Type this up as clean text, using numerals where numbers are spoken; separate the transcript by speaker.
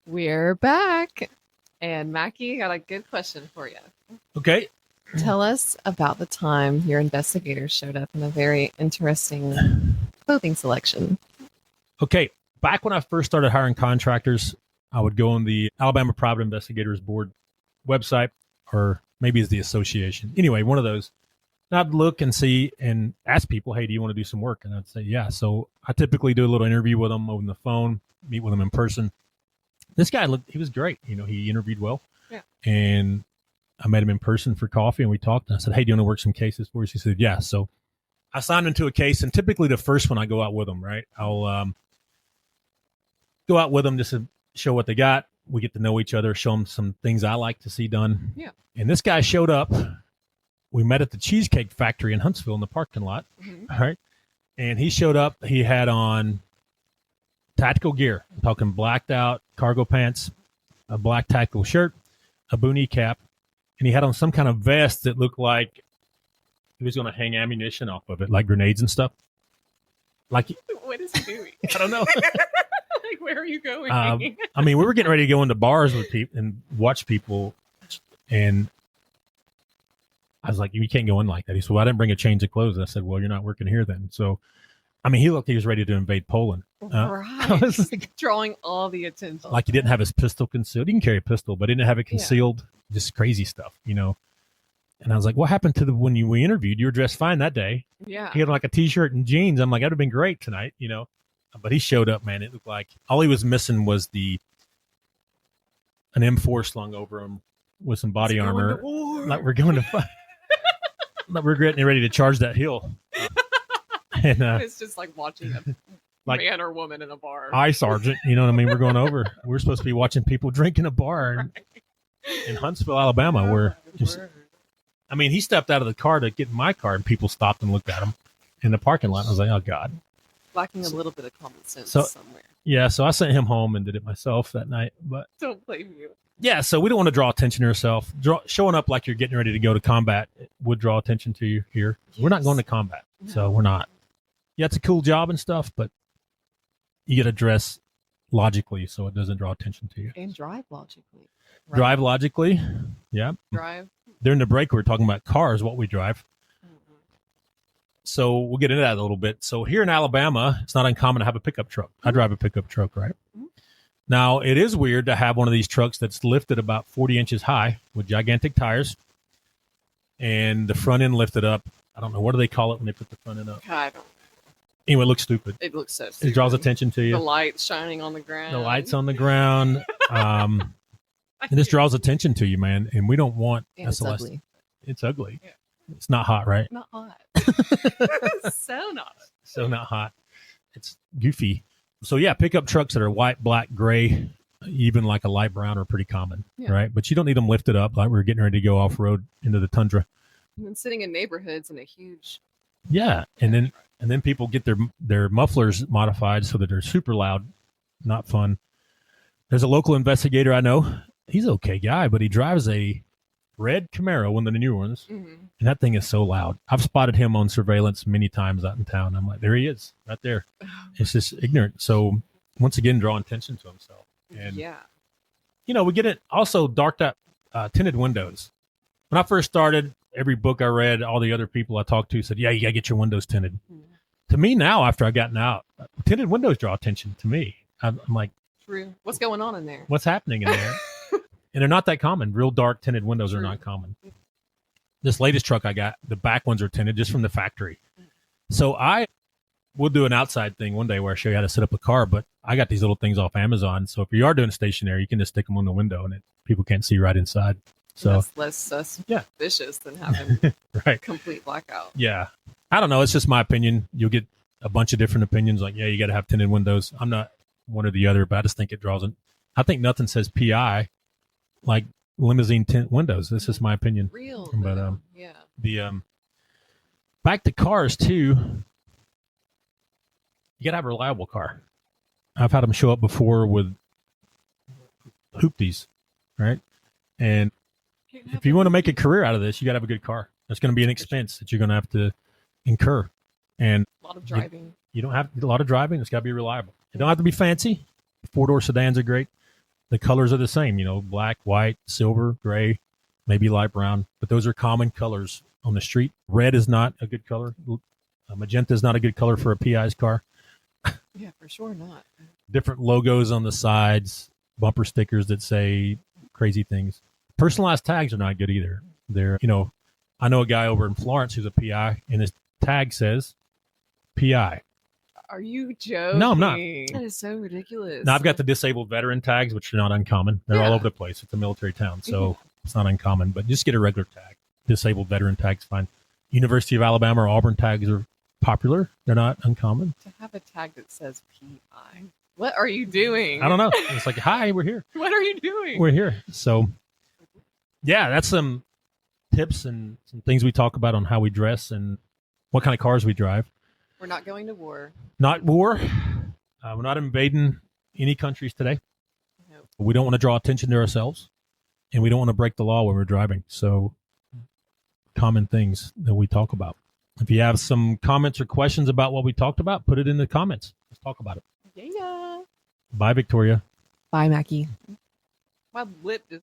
Speaker 1: We're back. And Macky, got a good question for you.
Speaker 2: Okay.
Speaker 1: Tell us about the time your investigator showed up in a very interesting clothing selection.
Speaker 2: Okay. Back when I first started hiring contractors, I would go on the Alabama Private Investigators Board website, or maybe it's the association. Anyway, one of those. And I'd look and see and ask people, hey, do you want to do some work? And I'd say, yeah. So I typically do a little interview with them over the phone, meet with them in person. This guy, he was great. He interviewed well.
Speaker 1: Yeah.
Speaker 2: And I met him in person for coffee, and we talked. And I said, hey, do you want to work some cases for us? He said, yeah. So I signed him to a case, and typically the first one I go out with them, right? I'll go out with them just to show what they got. We get to know each other, show them some things I like to see done.
Speaker 1: Yeah.
Speaker 2: And this guy showed up. We met at the Cheesecake Factory in Huntsville in the parking lot.
Speaker 1: Mm-hmm.
Speaker 2: All right. And he showed up. He had on tactical gear. I'm talking blacked out cargo pants, a black tactical shirt, a boonie cap, and he had on some kind of vest that looked like he was going to hang ammunition off of it, like grenades and stuff. Like,
Speaker 1: what is he doing?
Speaker 2: I don't know.
Speaker 1: Like, where are you going?
Speaker 2: I mean, we were getting ready to go into bars with people and watch people, and I was like, you can't go in like that. He said, well, I didn't bring a change of clothes. And I said, well, you're not working here then. So, I mean, he looked like he was ready to invade Poland.
Speaker 1: Right.
Speaker 2: I was like,
Speaker 1: drawing all the attention.
Speaker 2: like he didn't have his pistol concealed. He can carry a pistol, but he didn't have it concealed. Yeah. Just crazy stuff, And I was like, what happened to when we interviewed? You were dressed fine that day.
Speaker 1: Yeah.
Speaker 2: He had like a T-shirt and jeans. I'm like, that would have been great tonight, But he showed up, man. It looked like all he was missing was an M4 slung over him with some body armor. Like we're going to fight. Like we're getting ready to charge that hill. And
Speaker 1: it's just like watching a man or woman in a bar.
Speaker 2: Aye, Sergeant. You know what I mean? We're going over. We're supposed to be watching people drink in a bar in Huntsville, Alabama, where I mean, he stepped out of the car to get in my car, and people stopped and looked at him in the parking lot. I was like, oh, God.
Speaker 1: Lacking a little bit of common sense somewhere.
Speaker 2: Yeah, so I sent him home and did it myself that night. But
Speaker 1: don't blame you.
Speaker 2: Yeah, so we don't want to draw attention to yourself. Showing up like you're getting ready to go to combat would draw attention to you here. Yes. We're not going to combat, so we're not. Yeah, it's a cool job and stuff, but you got to dress logically so it doesn't draw attention to you.
Speaker 1: And drive logically.
Speaker 2: Right? Drive logically, yeah.
Speaker 1: Drive.
Speaker 2: During the break, we were talking about cars, what we drive. Mm-hmm. So we'll get into that a little bit. So here in Alabama, it's not uncommon to have a pickup truck. I drive a pickup truck, right? Mm-hmm. Now, it is weird to have one of these trucks that's lifted about 40 inches high with gigantic tires and the front end lifted up. I don't know. What do they call it when they put the front end up?
Speaker 1: I don't know.
Speaker 2: Anyway, it looks stupid.
Speaker 1: It looks so stupid.
Speaker 2: It draws attention to you.
Speaker 1: The lights shining on the ground.
Speaker 2: The lights on the ground. And this draws attention to you, man. And we don't want
Speaker 1: it's ugly.
Speaker 2: It's ugly. Yeah. It's not hot, right?
Speaker 1: Not hot. So not.
Speaker 2: So not hot. It's goofy. So, yeah, pickup trucks that are white, black, gray, even like a light brown are pretty common, right? But you don't need them lifted up like we're getting ready to go off-road into the tundra.
Speaker 1: And then sitting in neighborhoods in a huge...
Speaker 2: Yeah, and then people get their mufflers modified so that they're super loud, not fun. There's a local investigator I know. He's an okay guy, but he drives a red Camaro, one of the new ones, and that thing is so loud. I've spotted him on surveillance many times out in town. I'm like, there he is, right there. It's just ignorant. So once again, drawing attention to himself. And we get it. Also, darked out tinted windows. When I first started, every book I read, all the other people I talked to said, yeah, you gotta get your windows tinted. To me now, after I've gotten out, tinted windows draw attention to me. I'm like,
Speaker 1: true. What's going on in there?
Speaker 2: What's happening in there? And they're not that common. Real dark tinted windows are not common. This latest truck I got, the back ones are tinted just from the factory. So we'll do an outside thing one day where I show you how to set up a car, but I got these little things off Amazon. So if you are doing stationary, you can just stick them on the window and people can't see right inside. So
Speaker 1: that's less suspicious than having complete blackout.
Speaker 2: Yeah. I don't know. It's just my opinion. You'll get a bunch of different opinions. Like, yeah, you got to have tinted windows. I'm not one or the other, but I just think it draws it. I think nothing says PI like limousine tint windows. This is my opinion.
Speaker 1: Real.
Speaker 2: But the back to cars too. You got to have a reliable car. I've had them show up before with hoopties, right? And if you want to make a career out of this, you got to have a good car. That's going to be an expense that you're going to have to incur. And
Speaker 1: a lot of driving.
Speaker 2: You don't have a lot of driving. It's got to be reliable. It don't have to be fancy. 4-door sedans are great. The colors are the same, black, white, silver, gray, maybe light brown, but those are common colors on the street. Red is not a good color. Magenta is not a good color for a PI's car.
Speaker 1: Yeah, for sure not.
Speaker 2: Different logos on the sides, bumper stickers that say crazy things. Personalized tags are not good either. They're, I know a guy over in Florence who's a PI, and his tag says PI.
Speaker 1: Are you joking?
Speaker 2: No, I'm not.
Speaker 1: That is so ridiculous.
Speaker 2: Now, I've got the disabled veteran tags, which are not uncommon. They're all over the place. It's a military town, so it's not uncommon. But just get a regular tag. Disabled veteran tag's fine. University of Alabama or Auburn tags are popular. They're not uncommon.
Speaker 1: To have a tag that says PI. What are you doing?
Speaker 2: I don't know. It's like, hi, we're here.
Speaker 1: What are you doing?
Speaker 2: We're here. So, yeah, that's some tips and some things we talk about on how we dress and what kind of cars we drive.
Speaker 1: We're not going to war.
Speaker 2: Not war. We're not invading any countries today.
Speaker 1: Nope.
Speaker 2: We don't want to draw attention to ourselves, and we don't want to break the law when we're driving. So, common things that we talk about. If you have some comments or questions about what we talked about, put it in the comments. Let's talk about it.
Speaker 1: Yeah.
Speaker 2: Bye, Victoria.
Speaker 1: Bye, Macky. My lip just